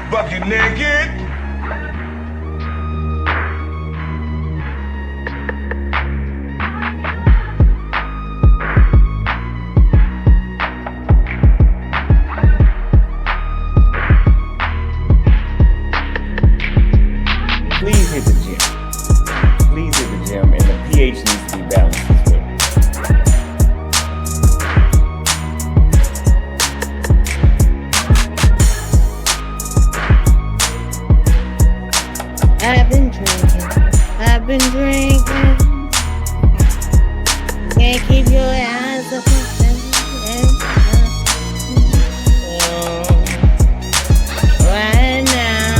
Bucket naked. Please hit the gym. Please hit the gym, and the pH needs to be balanced as well. I've been drinking. Can't keep your eyes open. Right now.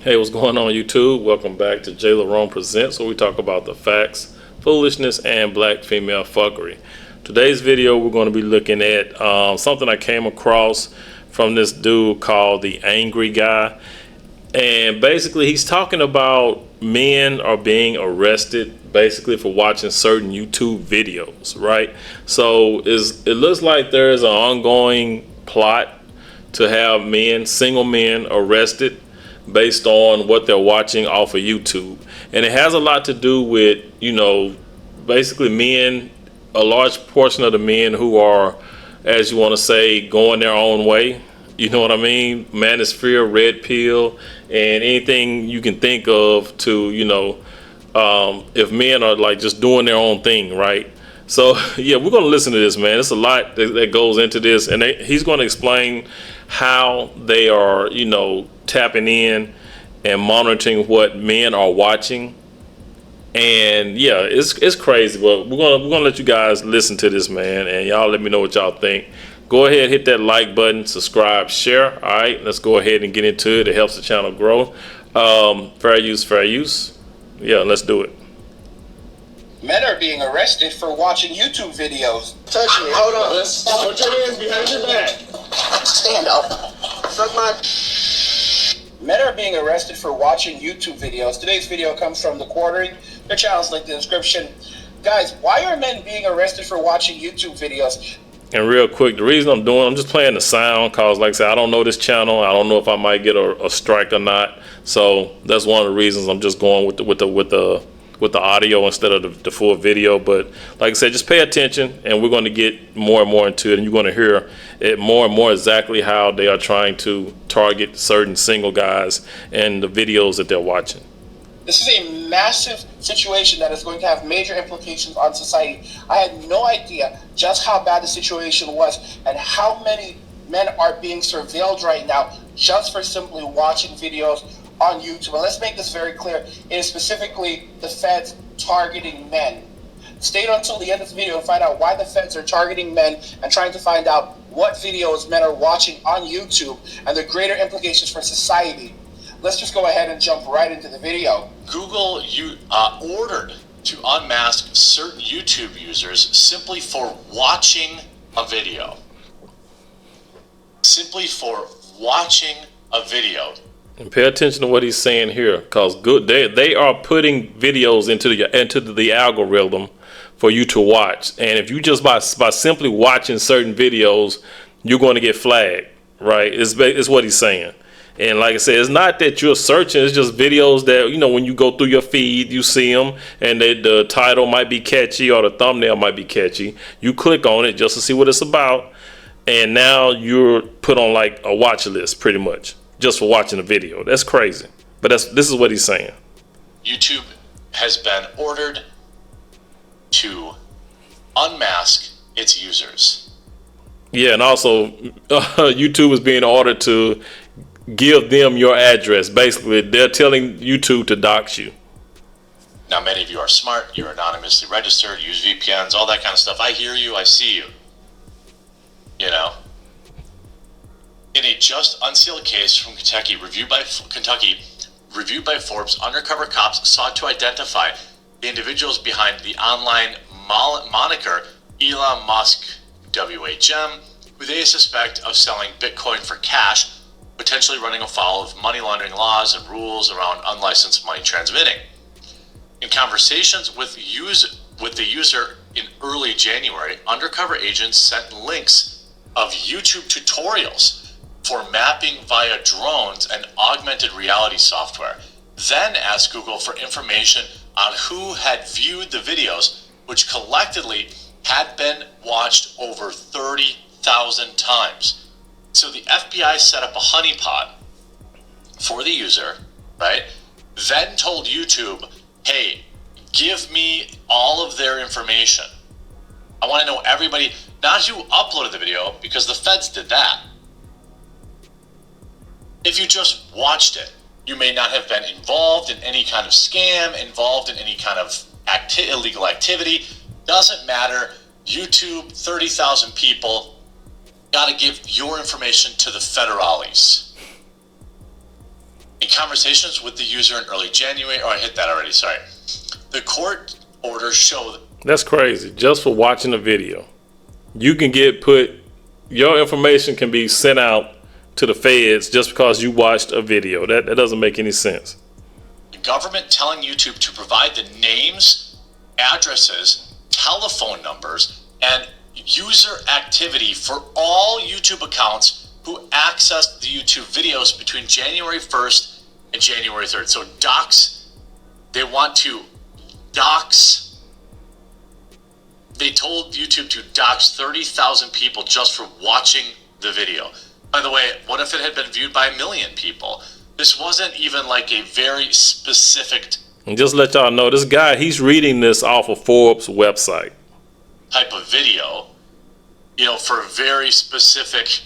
Hey, what's going on YouTube? Welcome back to JLerone Presents, where we talk about the facts, foolishness, and black female fuckery. Today's video, we're going to be looking at something I came across from this dude called the Angry Guy. And basically, he's talking about men are being arrested basically for watching certain YouTube videos, right? So it looks like there is an ongoing plot to have single men arrested based on what they're watching off of YouTube. And it has a lot to do with, basically men, a large portion of the men who are, as you want to say, going their own way. You know what I mean? Manosphere, red pill, and anything you can think of to, if men are like just doing their own thing, right? So yeah, we're going to listen to this, man. It's a lot that goes into this, and he's going to explain how they are, tapping in and monitoring what men are watching. And yeah, it's crazy, but we're gonna let you guys listen to this, man, and y'all let me know what y'all think. Go ahead, hit that like button, subscribe, share. All right, let's go ahead and get into it. It helps the channel grow. Fair use. Yeah, let's do it. Men are being arrested for watching YouTube videos. Touch me. Hold on. Put your hands behind your back. Stand up. Suck my... Men are being arrested for watching YouTube videos. Today's video comes from The Quartering. Their channel's linked in the description. Guys, why are men being arrested for watching YouTube videos? And real quick, the reason I'm just playing the sound, cause like I said, I don't know this channel. I don't know if I might get a strike or not. So that's one of the reasons I'm just going with the audio instead of the full video. But like I said, just pay attention, and we're going to get more and more into it, and you're going to hear it more and more exactly how they are trying to target certain single guys and the videos that they're watching. This is a massive situation that is going to have major implications on society. I had no idea just how bad the situation was and how many men are being surveilled right now just for simply watching videos on YouTube. And let's make this very clear. It is specifically the feds targeting men. Stay until the end of the video and find out why the feds are targeting men and trying to find out what videos men are watching on YouTube and the greater implications for society. Let's just go ahead and jump right into the video. Google ordered to unmask certain YouTube users simply for watching a video. Simply for watching a video. And pay attention to what he's saying here, because they are putting videos into the algorithm for you to watch. And if you just by simply watching certain videos, you're going to get flagged, right? It's what he's saying. And like I said, it's not that you're searching, it's just videos that, when you go through your feed, you see them, and the title might be catchy or the thumbnail might be catchy. You click on it just to see what it's about, and now you're put on like a watch list pretty much, just for watching a video. That's crazy. But this is what he's saying. YouTube has been ordered to unmask its users. Yeah, and also YouTube is being ordered to give them your address. Basically, they're telling YouTube to dox you. Now, many of you are smart. You're anonymously registered, use VPNs, all that kind of stuff. I hear you. I see you. You know? In a just unsealed case from Kentucky, reviewed by Forbes, undercover cops sought to identify the individuals behind the online moniker Elon Musk WHM, who they suspect of selling Bitcoin for cash, potentially running afoul of money laundering laws and rules around unlicensed money transmitting. In conversations with the user in early January, undercover agents sent links of YouTube tutorials for mapping via drones and augmented reality software, then asked Google for information on who had viewed the videos, which collectively had been watched over 30,000 times. So the FBI set up a honeypot for the user, right? Then told YouTube, hey, give me all of their information. I want to know everybody, not who uploaded the video, because the feds did that. If you just watched it, you may not have been involved in any kind of scam, involved in any kind of illegal activity. Doesn't matter. YouTube, 30,000 people, got to give your information to the federales. In conversations with the user in early January, I hit that already, sorry. The court orders show... That's crazy. Just for watching a video. You can your information can be sent out to the feds just because you watched a video. That doesn't make any sense. The government telling YouTube to provide the names, addresses, telephone numbers, and user activity for all YouTube accounts who accessed the YouTube videos between January 1st and January 3rd. So they want to dox. They told YouTube to dox 30,000 people just for watching the video. By the way, what if it had been viewed by 1 million people? This wasn't even like a very specific... And just let y'all know, this guy, he's reading this off of Forbes' website. ...type of video, for a very specific,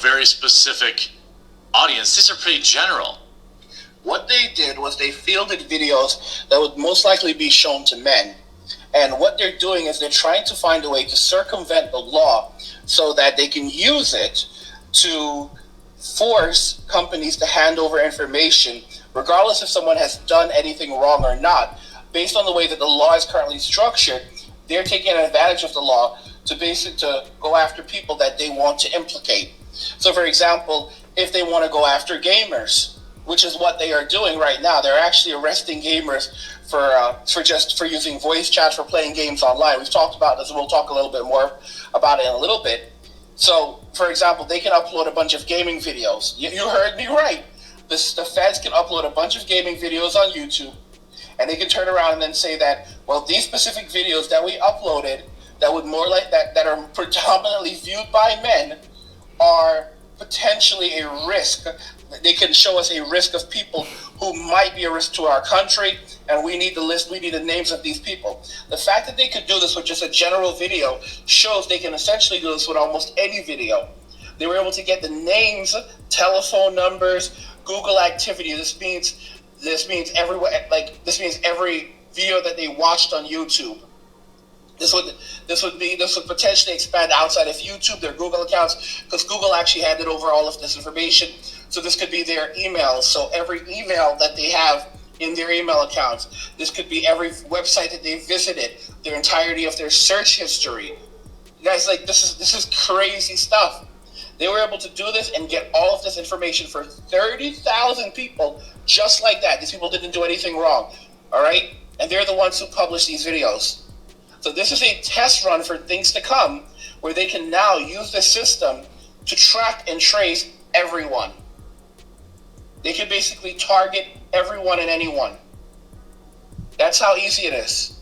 very specific audience. These are pretty general. What they did was they fielded videos that would most likely be shown to men. And what they're doing is they're trying to find a way to circumvent the law so that they can use it to force companies to hand over information, regardless if someone has done anything wrong or not. Based on the way that the law is currently structured, they're taking advantage of the law to go after people that they want to implicate. So, for example, if they want to go after gamers, which is what they are doing right now, they're actually arresting gamers for using voice chats for playing games online. We've talked about this, and we'll talk a little bit more about it in a little bit. So, for example, they can upload a bunch of gaming videos. You heard me right. The feds can upload a bunch of gaming videos on YouTube, and they can turn around and then say that, well, these specific videos that we uploaded that are predominantly viewed by men are potentially a risk. They can show us a risk of people who might be a risk to our country, and we need the names of these people. The fact that they could do this with just a general video shows they can essentially do this with almost any video. They were able to get the names, telephone numbers, Google activity. This means every video that they watched on YouTube. This would potentially expand outside of YouTube, their Google accounts, because Google actually handed over all of this information. So this could be their emails. So every email that they have in their email accounts. This could be every website that they visited, their entirety of their search history. You guys, this is crazy stuff. They were able to do this and get all of this information for 30,000 people just like that. These people didn't do anything wrong, all right? And they're the ones who publish these videos. So this is a test run for things to come where they can now use the system to track and trace everyone. They can basically target everyone and anyone. That's how easy it is.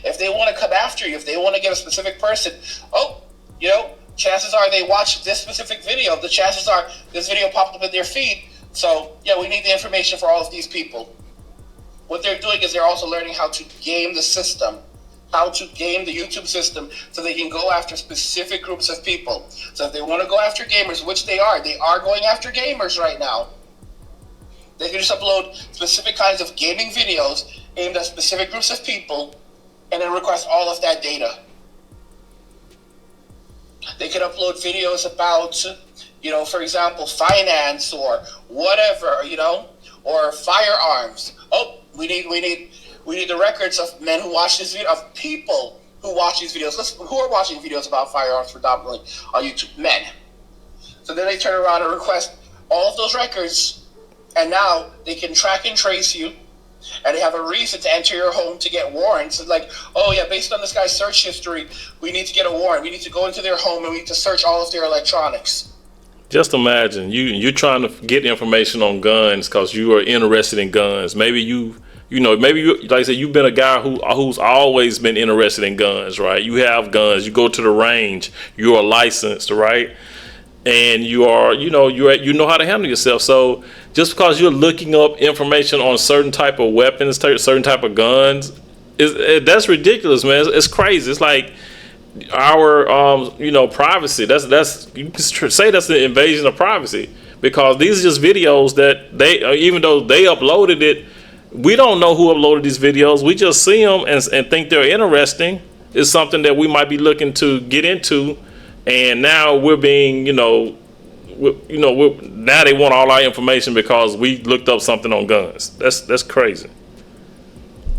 If they want to come after you, if they want to get a specific person, chances are they watched this specific video. The chances are this video popped up in their feed. So, we need the information for all of these people. What they're doing is they're also learning how to game the system how to game the YouTube system so they can go after specific groups of people. So if they want to go after gamers, which they are going after gamers right now. They can just upload specific kinds of gaming videos aimed at specific groups of people and then request all of that data. They can upload videos about, for example, finance or whatever, or firearms. Oh, we need the records of men who watch this video, of people who watch these videos. Who are watching videos about firearms predominantly on YouTube? Men. So then they turn around and request all of those records, and now they can track and trace you, and they have a reason to enter your home to get warrants. It's like, oh yeah, based on this guy's search history, we need to get a warrant. We need to go into their home and we need to search all of their electronics. Just imagine you're trying to get information on guns because you are interested in guns. Maybe like I said, you've been a guy who's always been interested in guns, right? You have guns. You go to the range. You are licensed, right? And you are, you know how to handle yourself. So just because you're looking up information on certain type of weapons, certain type of guns, that's ridiculous, man. It's crazy. It's like our privacy. That's you can say that's the invasion of privacy, because these are just videos that they, even though they uploaded it, we don't know who uploaded these videos. We just see them and think they're interesting. It's something that we might be looking to get into, and now we're being now they want all our information because we looked up something on guns. That's crazy.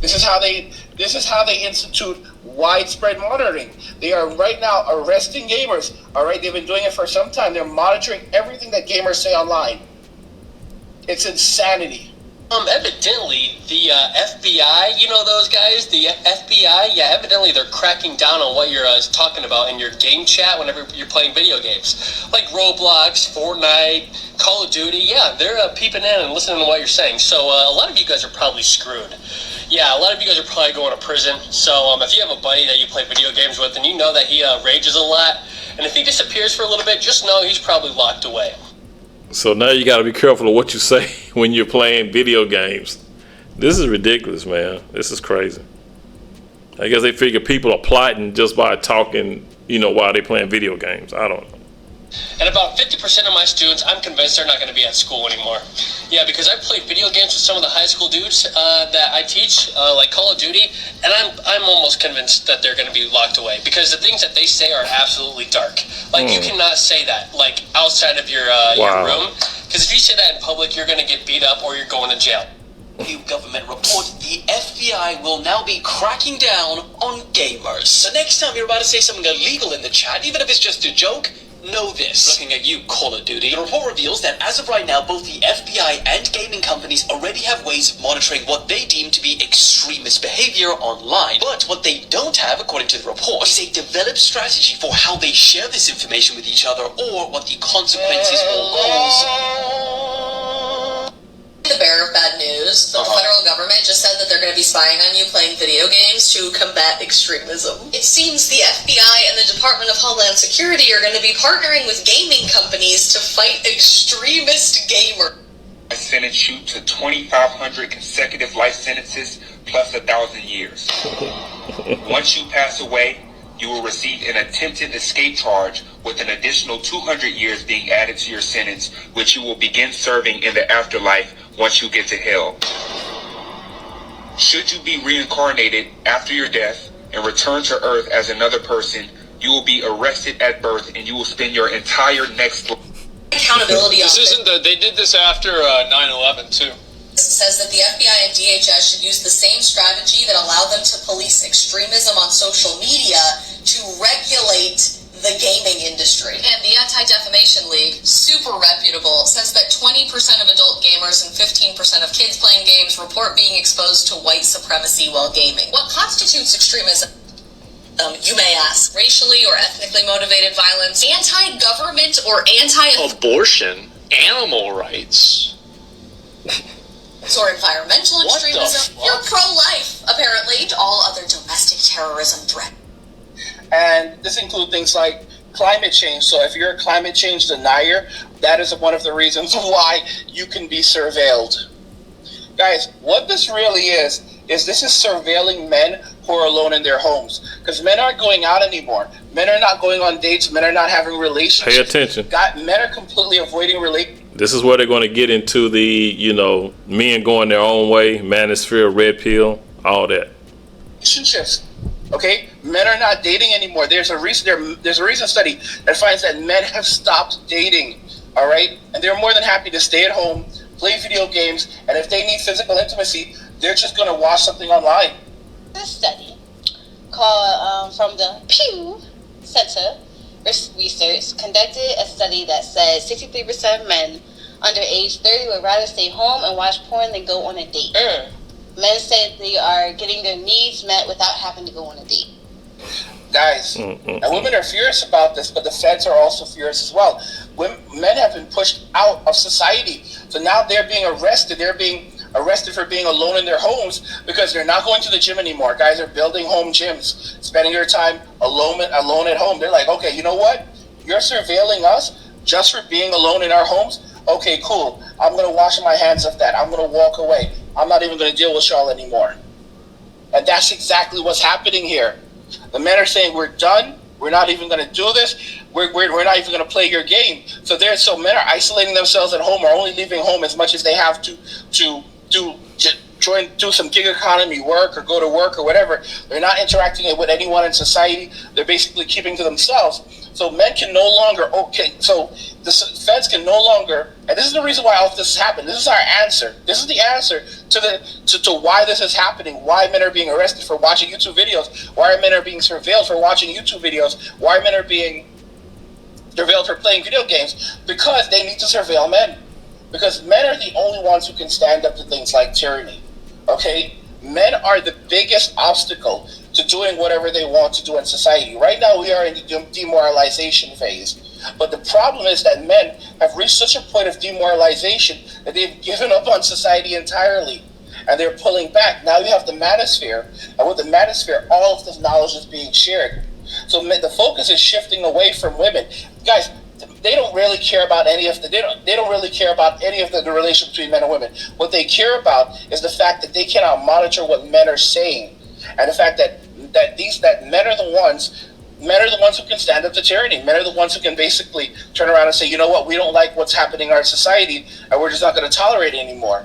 This is how they institute widespread monitoring. They are right now arresting gamers. All right, they've been doing it for some time. They're monitoring everything that gamers say online. It's insanity. Evidently, the FBI, those guys, the FBI, yeah, evidently they're cracking down on what you're talking about in your game chat whenever you're playing video games. Like Roblox, Fortnite, Call of Duty, yeah, they're peeping in and listening to what you're saying. So a lot of you guys are probably screwed. Yeah, a lot of you guys are probably going to prison. So if you have a buddy that you play video games with and you know that he rages a lot, and if he disappears for a little bit, just know he's probably locked away. So now you got to be careful of what you say when you're playing video games. This is ridiculous, man. This is crazy. I guess they figure people are plotting just by talking, while they're playing video games. I don't know. And about 50% of my students, I'm convinced they're not going to be at school anymore. Yeah, because I played video games with some of the high school dudes that I teach, like Call of Duty, and I'm almost convinced that they're going to be locked away because the things that they say are absolutely dark. Like you cannot say that like outside of your room, because if you say that in public, you're going to get beat up or you're going to jail. New government report, the FBI will now be cracking down on gamers. So next time you're about to say something illegal in the chat, even if it's just a joke, know this. Looking at you, Call of Duty. The report reveals that as of right now, both the FBI and gaming companies already have ways of monitoring what they deem to be extremist behavior online. But what they don't have, according to the report, is a developed strategy for how they share this information with each other or what the consequences or goals. The bearer of bad news, the federal government just said that they're going to be spying on you playing video games to combat extremism. It seems the FBI and the Department of Homeland Security are going to be partnering with gaming companies to fight extremist gamers. I sentence you to 2,500 consecutive life sentences plus 1,000 years. Once you pass away, you will receive an attempted escape charge with an additional 200 years being added to your sentence, which you will begin serving in the afterlife once you get to hell. Should you be reincarnated after your death and return to Earth as another person, you will be arrested at birth and you will spend your entire next life. Accountability This isn't they did this after 9/11 too. Says that the FBI and DHS should use the same strategy that allowed them to police extremism on social media to regulate the gaming industry. And the Anti-Defamation League, super reputable, says that 20% of adult gamers and 15% of kids playing games report being exposed to white supremacy while gaming. What constitutes extremism? You may ask. Racially or ethnically motivated violence, anti-government or Abortion, animal rights. or environmental extremism. You're pro-life, apparently. All other domestic terrorism threats. And this includes things like climate change. So if you're a climate change denier, that is one of the reasons why you can be surveilled. Guys, what this really is this is surveilling men who are alone in their homes. Because men aren't going out anymore. Men are not going on dates. Men are not having relationships. Pay attention. Men are completely avoiding relationships. This is where they're going to get into the, you know, men going their own way, manosphere, red pill, all that. Relationships. Okay, men are not dating anymore. There's a recent study that finds that men have stopped dating. All right, and they're more than happy to stay at home, play video games, and if they need physical intimacy, they're just going to watch something online. This study called from the Pew Center Research conducted a study that said 63% of men under age 30 would rather stay home and watch porn than go on a date. Men said they are getting their needs met without having to go on a date. Guys, and women are furious about this, but the feds are also furious as well. Men have been pushed out of society, so now they're being arrested. They're being arrested for being alone in their homes because they're not going to the gym anymore. Guys are building home gyms, spending their time alone at home. They're like, okay, you know what? You're surveilling us just for being alone in our homes? Okay, cool. I'm going to wash my hands of that. I'm going to walk away. I'm not even going to deal with y'all anymore. And that's exactly what's happening here. The men are saying, we're done. We're not even going to do this. We're not even going to play your game. So men are isolating themselves at home, or only leaving home as much as they have to do some gig economy work or go to work or whatever. They're not interacting with anyone in society. They're basically keeping to themselves. So men can no longer, so the feds can no longer, and this is the reason why all of this has happened. This is our answer. This is the answer to why this is happening, why men are being arrested for watching YouTube videos, why men are being surveilled for watching YouTube videos, why men are being surveilled for playing video games, because they need to surveil men. Because men are the only ones who can stand up to things like tyranny, okay? Men are the biggest obstacle to doing whatever they want to do in society. Right now, we are in the demoralization phase. But the problem is that men have reached such a point of demoralization that they've given up on society entirely. And they're pulling back. Now you have the manosphere. And with the manosphere, all of this knowledge is being shared. So the focus is shifting away from women. Guys, they don't really care about any of the relation between men and women. What they care about is the fact that they cannot monitor what men are saying, and the fact that men are the ones who can stand up to tyranny. Men are the ones who can basically turn around and say, you know what, we don't like what's happening in our society, and we're just not going to tolerate it anymore.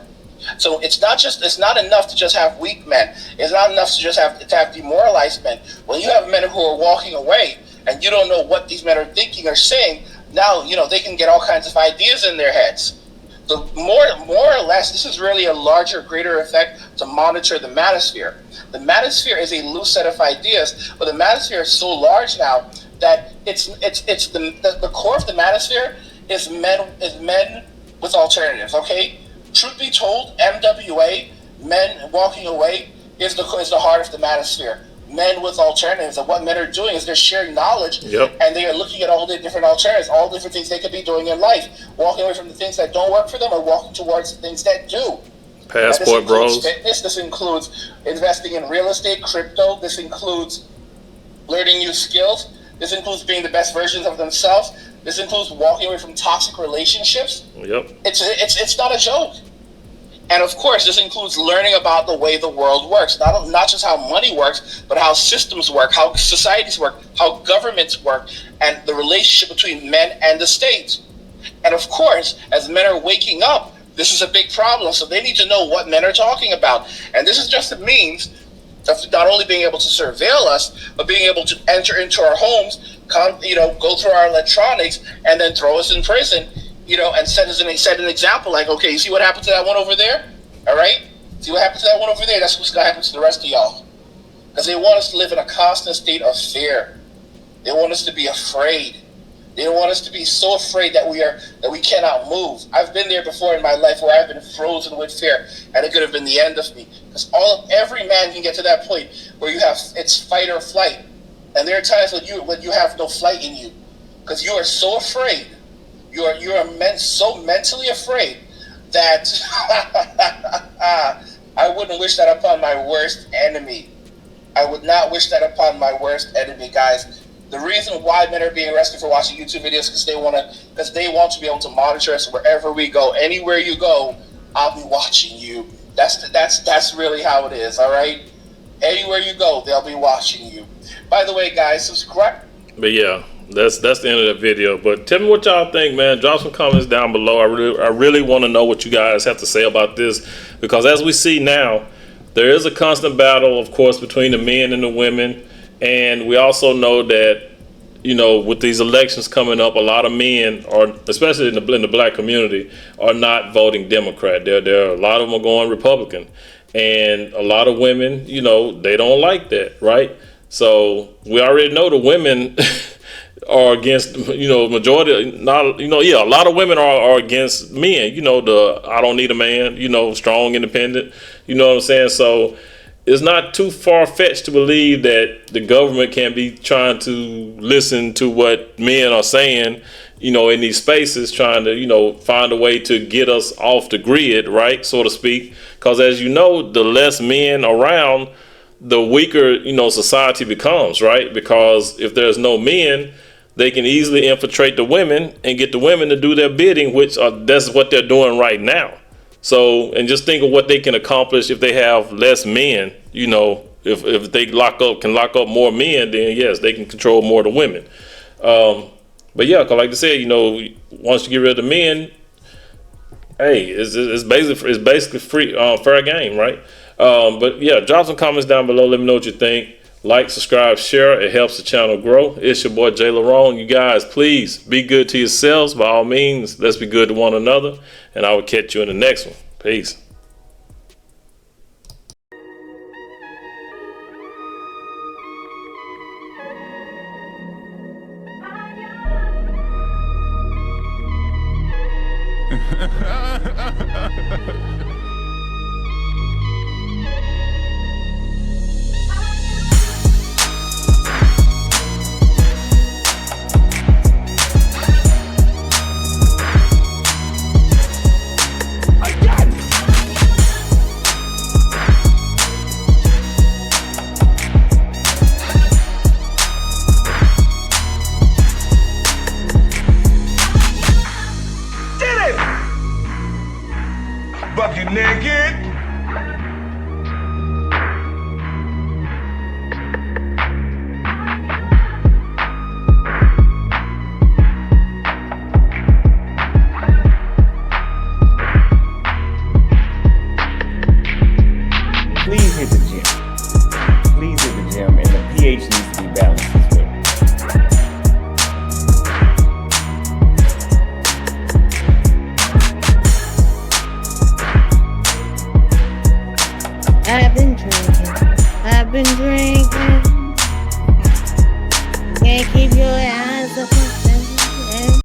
So it's not enough to just have weak men. It's not enough to just have demoralized men. When you have men who are walking away and you don't know what these men are thinking or saying, now, they can get all kinds of ideas in their heads. So more or less, this is really a larger, greater effect to monitor the manosphere. The manosphere is a loose set of ideas, but the manosphere is so large now that it's the core of the manosphere is men with alternatives. Okay, truth be told, MWA, men walking away, is the heart of the manosphere. Men with alternatives, and what men are doing is they're sharing knowledge, and they are looking at all the different alternatives, all the different things they could be doing in life, walking away from the things that don't work for them and walking towards the things that do. Passport bros. Fitness. This includes investing in real estate, crypto. This includes learning new skills. This includes being the best versions of themselves. This includes walking away from toxic relationships. It's not a joke. And of course, this includes learning about the way the world works, not just how money works, but how systems work, how societies work, how governments work, and the relationship between men and the state. And of course, as men are waking up, this is a big problem. So they need to know what men are talking about. And this is just a means of not only being able to surveil us, but being able to enter into our homes, go through our electronics, and then throw us in prison. And set an example, like, okay, you see what happened to that one over there? All right? See what happened to that one over there? That's what's going to happen to the rest of y'all. Because they want us to live in a constant state of fear. They want us to be afraid. They want us to be so afraid that we cannot move. I've been there before in my life where I've been frozen with fear, and it could have been the end of me. Because every man can get to that point where it's fight or flight. And there are times when you have no flight in you. Because you are so afraid. You're so mentally afraid that I wouldn't wish that upon my worst enemy. I would not wish that upon my worst enemy, guys. The reason why men are being arrested for watching YouTube videos is because they want to be able to monitor us wherever we go. Anywhere you go, I'll be watching you. That's really how it is. All right. Anywhere you go, they'll be watching you. By the way, guys, subscribe. But yeah, that's the end of the video. But tell me what y'all think, man. Drop some comments down below. I really want to know what you guys have to say about this, because as we see now, there is a constant battle, of course, between the men and the women, and we also know that, you know, with these elections coming up, a lot of men, or especially in the black community, are not voting Democrat. There are a lot of them are going Republican, and a lot of women, you know, they don't like that, right? So we already know the women are against, you know, majority, not, you know, yeah, a lot of women are against men, you know, the I don't need a man, you know, strong, independent, you know what I'm saying? So it's not too far-fetched to believe that the government can be trying to listen to what men are saying, you know, in these spaces, trying to, you know, find a way to get us off the grid, right, so to speak. Because as you know, the less men around, the weaker, you know, society becomes, right? Because if there's no men, they can easily infiltrate the women and get the women to do their bidding, which that's what they're doing right now. So, and just think of what they can accomplish if they have less men, you know, if they can lock up more men, then yes, they can control more of the women. But yeah, cause like I said, you know, once you get rid of the men, hey, it's basically free, fair game, right? But yeah, drop some comments down below. Let me know what you think. Like, subscribe, share. It helps the channel grow. It's your boy JLerone. You guys, please be good to yourselves. By all means, let's be good to one another. And I will catch you in the next one. Peace. Bucket naked. Please hit the gym. Please hit the gym, and the pH needs to be balanced as well. I've been drinking.